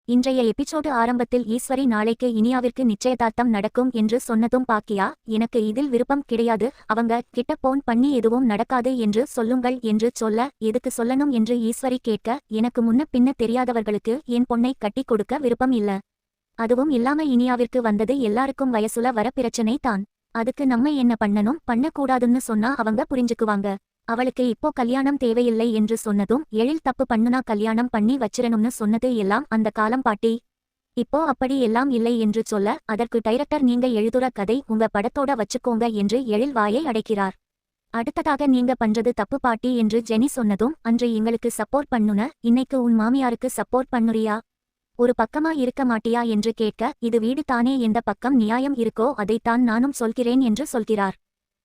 இன்றைய எபிசோடு ஆரம்பத்தில் ஈஸ்வரி நாளைக்கு இனியாவிற்கு நிச்சயதார்த்தம் நடக்கும் என்று சொன்னதும் பாக்கியா, எனக்கு இதில் விருப்பம் கிடையாது, அவங்க கிட்ட போன் பண்ணி எதுவும் நடக்காது என்று சொல்லுங்கள் என்று சொல்ல, எதுக்கு சொல்லணும் என்று ஈஸ்வரி கேட்க, எனக்கு முன்ன பின்ன தெரியாதவர்களுக்கு என் பொண்ணை கட்டி கொடுக்க விருப்பம் இல்ல. அதுவும் இல்லாம இனியாவிற்கு வந்தது எல்லாருக்கும் வயசுல வர பிரச்சனை தான். அதுக்கு நம்ம என்ன பண்ணணும் பண்ணக்கூடாதுன்னு சொன்னா அவங்க புரிஞ்சுக்குவாங்க. அவளுக்கு இப்போ கல்யாணம் தேவையில்லை என்று சொன்னதும், எழில் தப்பு பண்ணுனா கல்யாணம் பண்ணி வச்சிரணும்னு சொன்னது எல்லாம் அந்த காலம் பாட்டி. இப்போ அப்படி எல்லாம் இல்லை என்று சொல்ல, அதற்கு டைரக்டர் நீங்க எழுதுற கதை உங்க படத்தோட வச்சுக்கோங்க என்று எழில் வாயை அடைக்கிறார். அடுத்ததாக நீங்க பண்றது தப்பு பாட்டி என்று ஜெனி சொன்னதும், அன்று எங்களுக்கு சப்போர்ட் பண்ணுன, இன்னைக்கு உன் மாமியாருக்கு சப்போர்ட் பண்ணுறியா? ஒரு பக்கமா இருக்க மாட்டியா என்று கேட்க, இது வீடு தானே, எந்த பக்கம் நியாயம் இருக்கோ அதைத்தான் நானும் சொல்கிறேன் என்று சொல்கிறார்.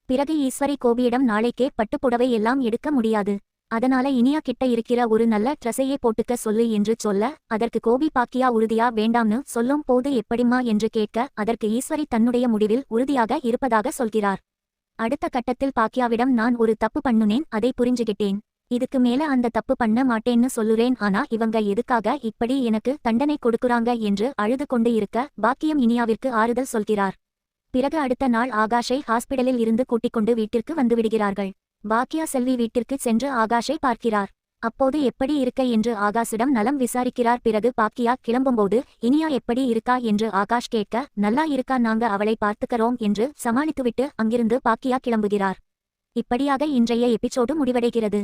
பிறகு ஈஸ்வரி கோபியிடம் நாளைக்கே பட்டுப்புடவை எல்லாம் எடுக்க முடியாது, அதனால இனியா கிட்ட இருக்கிற ஒரு நல்ல ட்ரெஸ்ஸையே போட்டுக்க சொல்லு என்று சொல்ல, அதற்கு கோபி பாக்கியா உறுதியா வேண்டாம்னு சொல்லும் போது எப்படிம்மா என்று கேட்க, அதற்கு ஈஸ்வரி தன்னுடைய முடிவில் உறுதியாக இருப்பதாக சொல்கிறார். அடுத்த கட்டத்தில் பாக்கியாவிடம் நான் ஒரு தப்பு பண்ணுனேன், அதை புரிஞ்சுகிட்டேன், இதுக்கு மேல அந்த தப்பு பண்ண மாட்டேன்னு சொல்லுறேன், ஆனா இவங்க எதுக்காக இப்படி எனக்கு தண்டனை கொடுக்குறாங்க என்று அழுது கொண்டு இருக்க, பாக்கியம் இனியாவிற்கு ஆறுதல் சொல்கிறார். பிறகு அடுத்த நாள் ஆகாஷை ஹாஸ்பிடலில் இருந்து கூட்டிக்கொண்டு வீட்டிற்கு வந்துவிடுகிறார்கள். பாக்கியா செல்வி வீட்டிற்கு சென்று ஆகாஷை பார்க்கிறார். அப்போது எப்படி இருக்க என்று ஆகாஷிடம் நலம் விசாரிக்கிறார். பிறகு பாக்கியா கிளம்பும்போது, இனியா எப்படி இருக்கா என்று ஆகாஷ் கேட்க, நல்லா இருக்கா, நாங்க அவளை பார்த்துக்கிறோம் என்று சமாளித்துவிட்டு அங்கிருந்து பாக்கியா கிளம்புகிறார். இப்படியாக இன்றைய எபிசோடு முடிவடைகிறது.